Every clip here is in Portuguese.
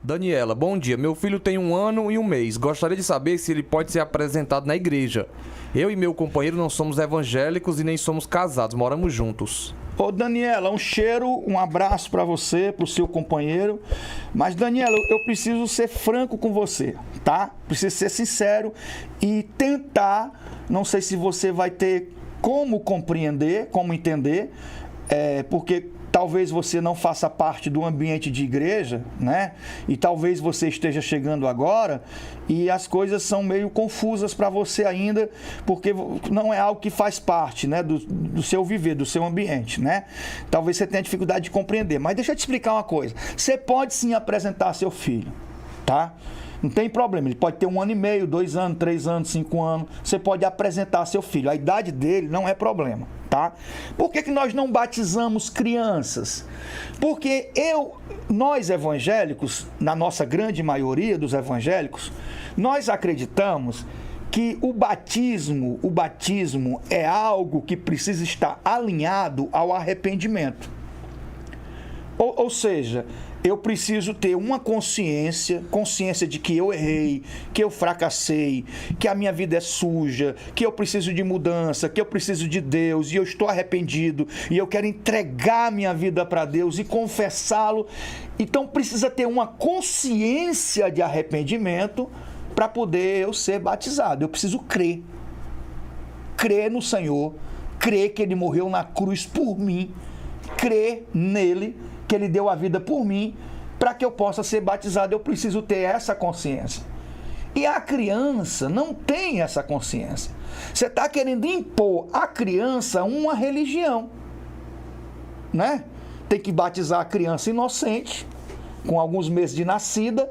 Daniela, bom dia. Meu filho tem 1 ano e 1 mês. Gostaria de saber se ele pode ser apresentado na igreja. Eu e meu companheiro não somos evangélicos e nem somos casados, moramos juntos. Ô Daniela, um cheiro, um abraço para você, para o seu companheiro. Mas Daniela, eu preciso ser franco com você, tá? Preciso ser sincero e tentar, não sei se você vai ter como compreender, como entender, porque talvez você não faça parte do ambiente de igreja, né? E talvez você esteja chegando agora e as coisas são meio confusas para você ainda, porque não é algo que faz parte, né, do seu viver, do seu ambiente, né? Talvez você tenha dificuldade de compreender. Mas deixa eu te explicar uma coisa. Você pode sim apresentar seu filho, tá? Não tem problema, ele pode ter 1 ano e meio, 2 anos, 3 anos, 5 anos. Você pode apresentar seu filho. A idade dele não é problema, tá? Por que nós não batizamos crianças? Porque nós evangélicos, na nossa grande maioria dos evangélicos, nós acreditamos que o batismo é algo que precisa estar alinhado ao arrependimento. Ou seja, eu preciso ter uma consciência de que eu errei, que eu fracassei, que a minha vida é suja, que eu preciso de mudança, que eu preciso de Deus e eu estou arrependido e eu quero entregar a minha vida para Deus e confessá-lo. Então precisa ter uma consciência de arrependimento para poder eu ser batizado. Eu preciso crer no Senhor, crer que Ele morreu na cruz por mim, crer nele, que Ele deu a vida por mim, para que eu possa ser batizado. Eu preciso ter essa consciência. E a criança não tem essa consciência. Você está querendo impor à criança uma religião, né? Tem que batizar a criança inocente, com alguns meses de nascida,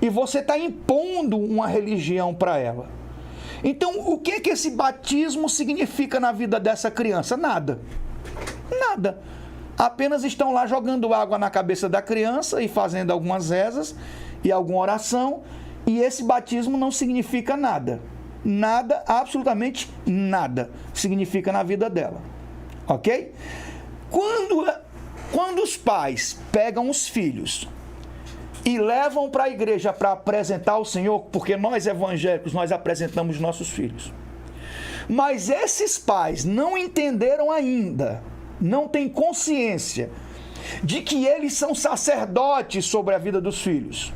e você está impondo uma religião para ela. Então, o que esse batismo significa na vida dessa criança? Nada. Nada. Apenas estão lá jogando água na cabeça da criança e fazendo algumas rezas e alguma oração, e esse batismo não significa nada. Nada, absolutamente nada significa na vida dela. Ok? Quando os pais pegam os filhos e levam para a igreja para apresentar ao Senhor, porque nós evangélicos, nós apresentamos nossos filhos. Mas esses pais não entenderam ainda, não têm consciência de que eles são sacerdotes sobre a vida dos filhos.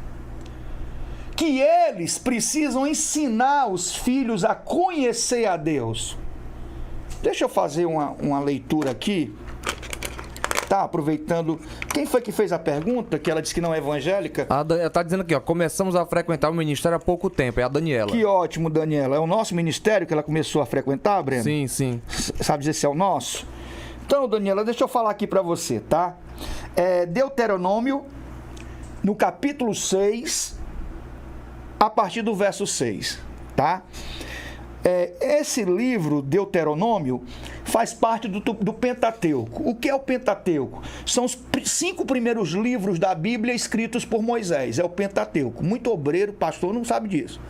Que eles precisam ensinar os filhos a conhecer a Deus. Deixa eu fazer uma leitura aqui. Tá, aproveitando. Quem foi que fez a pergunta? Que ela disse que não é evangélica? Ela tá dizendo aqui, ó. Começamos a frequentar o ministério há pouco tempo. É a Daniela. Que ótimo, Daniela. É o nosso ministério que ela começou a frequentar, Breno? Sim, sim. Sabe dizer se é o nosso? Então, Daniela, deixa eu falar aqui para você, tá? Deuteronômio, no capítulo 6, a partir do verso 6, tá? Esse livro, Deuteronômio, faz parte do Pentateuco. O que é o Pentateuco? São os 5 primeiros livros da Bíblia escritos por Moisés. É o Pentateuco. Muito obreiro, pastor, não sabe disso.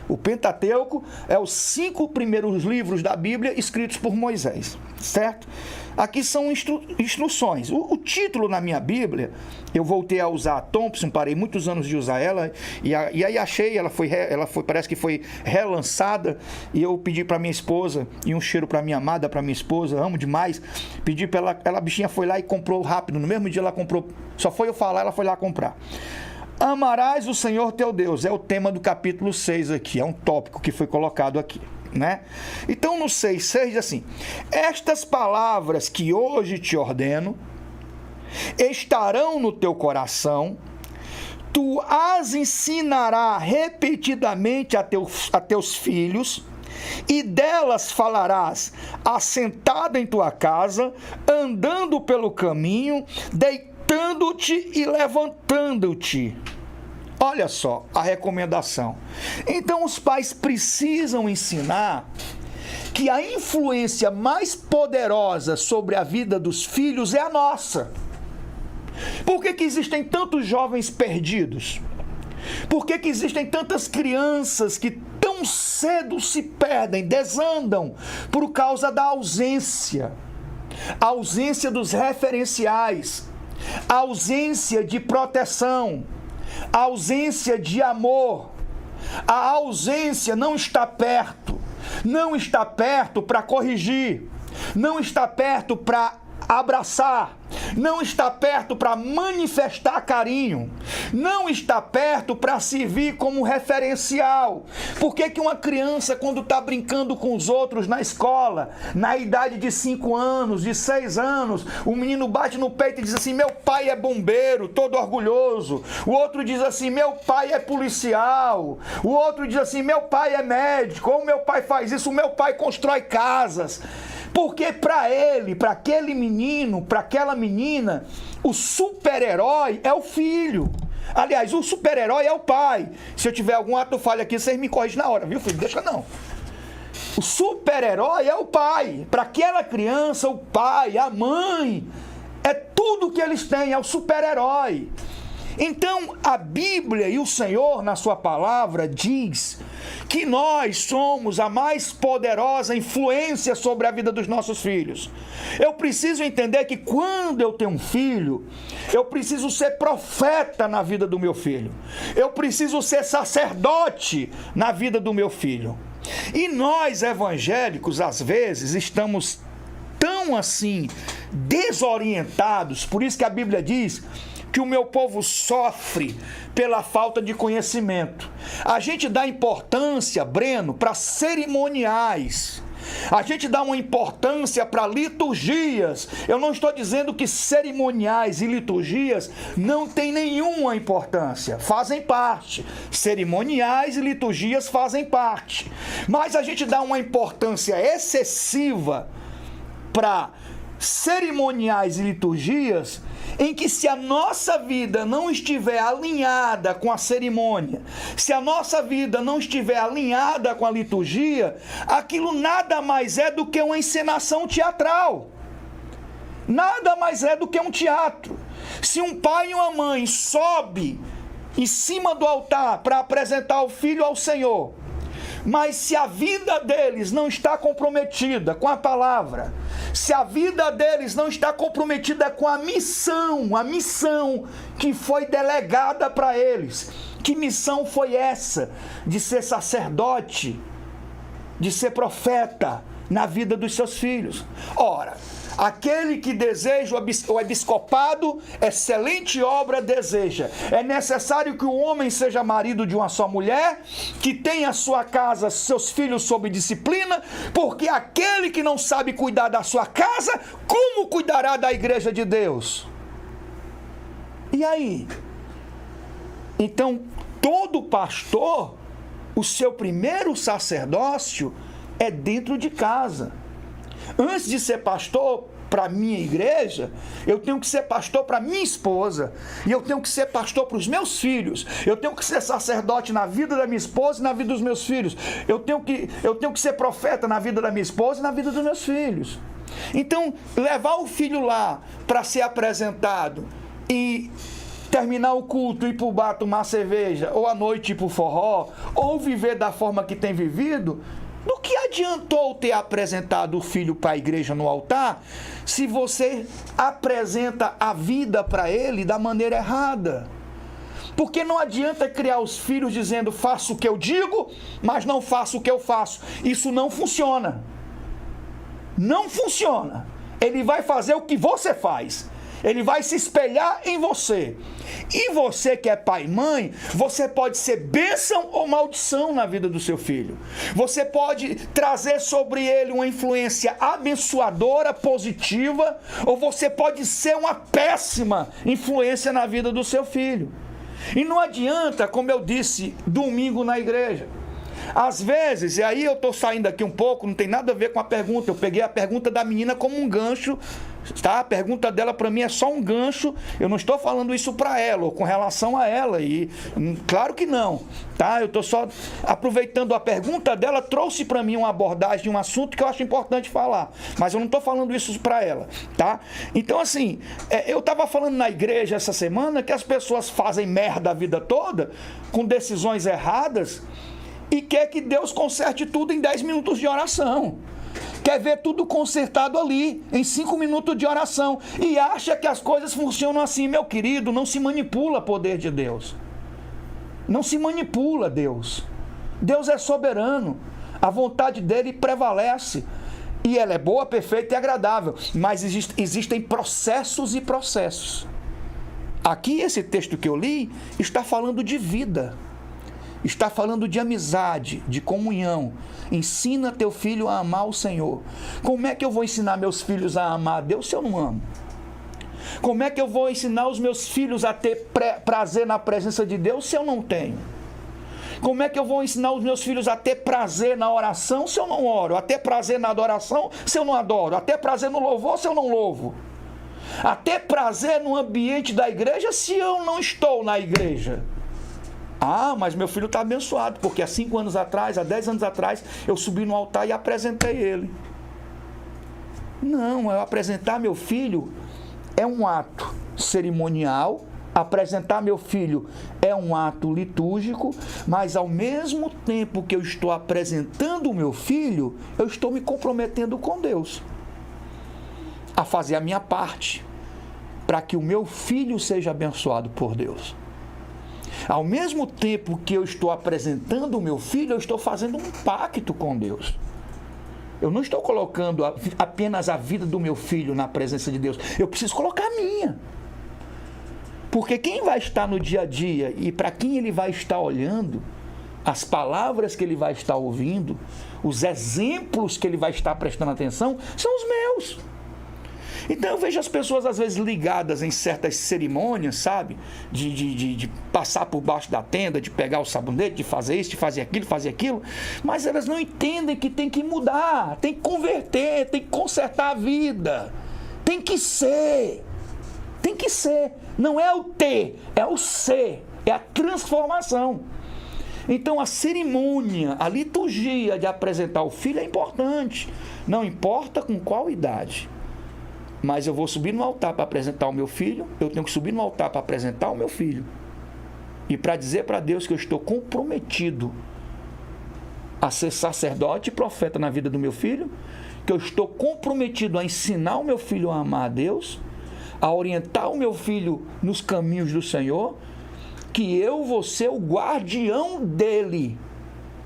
O Pentateuco é os 5 primeiros livros da Bíblia escritos por Moisés, certo? Aqui são instruções. O título na minha Bíblia, eu voltei a usar a Thompson, parei muitos anos de usar ela, e aí achei, ela foi, parece que foi relançada, e eu pedi para minha esposa, e um cheiro para minha amada, para minha esposa, amo demais, pedi para ela, a bichinha foi lá e comprou rápido, no mesmo dia ela comprou, só foi eu falar, ela foi lá comprar. Amarás o Senhor teu Deus, é o tema do capítulo 6 aqui, é um tópico que foi colocado aqui, né? Então no 6 diz assim: estas palavras que hoje te ordeno estarão no teu coração, tu as ensinarás repetidamente a teus filhos, e delas falarás assentado em tua casa, andando pelo caminho, deitando-te e levantando-te. Olha só a recomendação. Então os pais precisam ensinar que a influência mais poderosa sobre a vida dos filhos é a nossa. Por que existem tantos jovens perdidos? Por que existem tantas crianças que tão cedo se perdem, desandam, por causa da ausência? A ausência dos referenciais, a ausência de proteção, a ausência de amor, a ausência não está perto, não está perto para corrigir, não está perto para abraçar, não está perto para manifestar carinho, não está perto para servir como referencial. Por que uma criança, quando está brincando com os outros na escola, na idade de 5 anos, de 6 anos, o menino bate no peito e diz assim: meu pai é bombeiro, todo orgulhoso. O outro diz assim: meu pai é policial. O outro diz assim: meu pai é médico. Ou meu pai faz isso, o meu pai constrói casas. Porque para ele, para aquele menino, para aquela menina, o super-herói é o filho. Aliás, o super-herói é o pai. Se eu tiver algum ato falha aqui, vocês me corrigem na hora, viu, filho? Deixa não. O super-herói é o pai. Para aquela criança, o pai, a mãe, é tudo que eles têm, é o super-herói. Então, a Bíblia e o Senhor, na sua palavra, diz que nós somos a mais poderosa influência sobre a vida dos nossos filhos. Eu preciso entender que quando eu tenho um filho, eu preciso ser profeta na vida do meu filho. Eu preciso ser sacerdote na vida do meu filho. E nós, evangélicos, às vezes, estamos tão assim, desorientados. Por isso que a Bíblia diz que o meu povo sofre pela falta de conhecimento. A gente dá importância, Breno, para cerimoniais. A gente dá uma importância para liturgias. Eu não estou dizendo que cerimoniais e liturgias não têm nenhuma importância. Fazem parte. Cerimoniais e liturgias fazem parte. Mas a gente dá uma importância excessiva para cerimoniais e liturgias em que, se a nossa vida não estiver alinhada com a cerimônia, se a nossa vida não estiver alinhada com a liturgia, aquilo nada mais é do que uma encenação teatral. Nada mais é do que um teatro. Se um pai e uma mãe sobe em cima do altar para apresentar o filho ao Senhor, mas se a vida deles não está comprometida com a palavra, se a vida deles não está comprometida com a missão que foi delegada para eles, que missão foi essa? De ser sacerdote, de ser profeta na vida dos seus filhos. Ora, aquele que deseja o episcopado, excelente obra deseja. É necessário que o homem seja marido de uma só mulher, que tenha sua casa, seus filhos sob disciplina, porque aquele que não sabe cuidar da sua casa, como cuidará da igreja de Deus? E aí? Então, todo pastor, o seu primeiro sacerdócio é dentro de casa. Antes de ser pastor para a minha igreja, eu tenho que ser pastor para minha esposa, e eu tenho que ser pastor para os meus filhos, eu tenho que ser sacerdote na vida da minha esposa e na vida dos meus filhos, eu tenho que ser profeta na vida da minha esposa e na vida dos meus filhos. Então, levar o filho lá para ser apresentado e terminar o culto, ir para o bar tomar cerveja, ou à noite ir para o forró, ou viver da forma que tem vivido, do que adiantou ter apresentado o filho para a igreja no altar, se você apresenta a vida para ele da maneira errada? Porque não adianta criar os filhos dizendo: faço o que eu digo, mas não faço o que eu faço. Isso não funciona. Não funciona. Ele vai fazer o que você faz. Ele vai se espelhar em você. E você que é pai e mãe, você pode ser bênção ou maldição na vida do seu filho. Você pode trazer sobre ele uma influência abençoadora, positiva, ou você pode ser uma péssima influência na vida do seu filho. E não adianta, como eu disse domingo na igreja, às vezes, e aí eu estou saindo aqui um pouco, não tem nada a ver com a pergunta, eu peguei a pergunta da menina como um gancho, tá? A pergunta dela para mim é só um gancho, eu não estou falando isso para ela, ou com relação a ela, e claro que não, tá? Eu estou só aproveitando a pergunta dela, trouxe para mim uma abordagem de um assunto que eu acho importante falar, mas eu não estou falando isso para ela, tá? Então assim, eu estava falando na igreja essa semana que as pessoas fazem merda a vida toda, com decisões erradas, e quer que Deus conserte tudo em 10 minutos de oração. Quer ver tudo consertado ali, em 5 minutos de oração. E acha que as coisas funcionam assim. Meu querido, não se manipula o poder de Deus. Não se manipula Deus. Deus é soberano. A vontade dele prevalece. E ela é boa, perfeita e agradável. Mas existem processos e processos. Aqui, esse texto que eu li, está falando de vida. Está falando de amizade, de comunhão. Ensina teu filho a amar o Senhor. Como é que eu vou ensinar meus filhos a amar a Deus se eu não amo? Como é que eu vou ensinar os meus filhos a ter prazer na presença de Deus se eu não tenho? Como é que eu vou ensinar os meus filhos a ter prazer na oração se eu não oro? A ter prazer na adoração se eu não adoro? A ter prazer no louvor se eu não louvo? A ter prazer no ambiente da igreja se eu não estou na igreja? Ah, mas meu filho está abençoado, porque há 5 anos atrás, há 10 anos atrás, eu subi no altar e apresentei ele. Não, eu apresentar meu filho é um ato cerimonial, apresentar meu filho é um ato litúrgico, mas ao mesmo tempo que eu estou apresentando o meu filho, eu estou me comprometendo com Deus a fazer a minha parte para que o meu filho seja abençoado por Deus. Ao mesmo tempo que eu estou apresentando o meu filho, eu estou fazendo um pacto com Deus. Eu não estou colocando apenas a vida do meu filho na presença de Deus. Eu preciso colocar a minha. Porque quem vai estar no dia a dia e para quem ele vai estar olhando, as palavras que ele vai estar ouvindo, os exemplos que ele vai estar prestando atenção, são os meus. Então eu vejo as pessoas às vezes ligadas em certas cerimônias, sabe? De passar por baixo da tenda, de pegar o sabonete, de fazer isso, de fazer aquilo, mas elas não entendem que tem que mudar, tem que converter, tem que consertar a vida, tem que ser, não é o ter, é o ser, é a transformação. Então a cerimônia, a liturgia de apresentar o filho é importante, não importa com qual idade. Mas eu vou subir no altar para apresentar o meu filho, eu tenho que subir no altar para apresentar o meu filho. E para dizer para Deus que eu estou comprometido a ser sacerdote e profeta na vida do meu filho, que eu estou comprometido a ensinar o meu filho a amar a Deus, a orientar o meu filho nos caminhos do Senhor, que eu vou ser o guardião dele,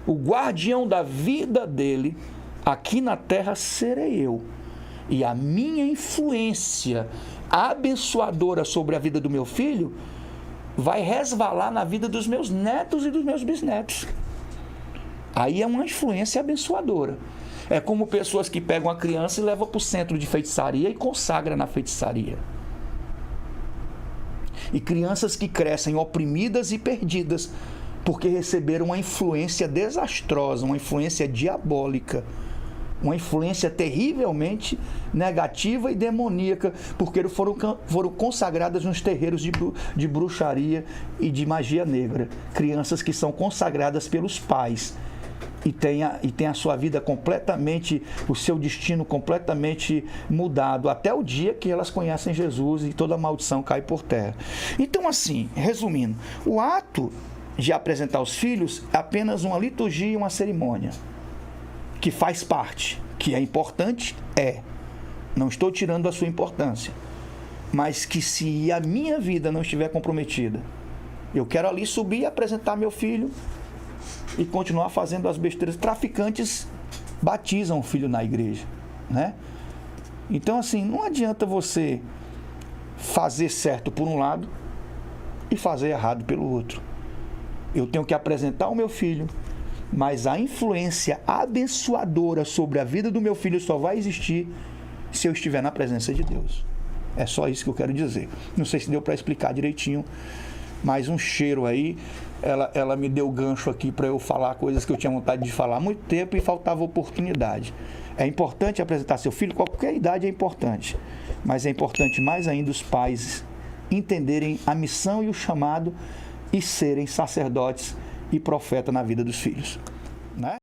o guardião da vida dele, aqui na terra serei eu. E a minha influência abençoadora sobre a vida do meu filho vai resvalar na vida dos meus netos e dos meus bisnetos. Aí é uma influência abençoadora. É como pessoas que pegam a criança e levam para o centro de feitiçaria e consagram na feitiçaria. E crianças que crescem oprimidas e perdidas porque receberam uma influência desastrosa, uma influência diabólica, uma influência terrivelmente negativa e demoníaca, porque foram consagradas nos terreiros de bruxaria e de magia negra. Crianças que são consagradas pelos pais e têm a sua vida completamente, o seu destino completamente mudado, até o dia que elas conhecem Jesus e toda a maldição cai por terra. Então, assim, resumindo, o ato de apresentar os filhos é apenas uma liturgia e uma cerimônia, que faz parte, que é importante, não estou tirando a sua importância, mas que se a minha vida não estiver comprometida, eu quero ali subir e apresentar meu filho e continuar fazendo as besteiras. Traficantes batizam o filho na igreja, né? Então, assim, não adianta você fazer certo por um lado e fazer errado pelo outro. Eu tenho que apresentar o meu filho, mas a influência abençoadora sobre a vida do meu filho só vai existir se eu estiver na presença de Deus. É só isso que eu quero dizer. Não sei se deu para explicar direitinho, mas um cheiro aí, ela me deu gancho aqui para eu falar coisas que eu tinha vontade de falar há muito tempo e faltava oportunidade. É importante apresentar seu filho, qualquer idade é importante, mas é importante mais ainda os pais entenderem a missão e o chamado e serem sacerdotes e profeta na vida dos filhos.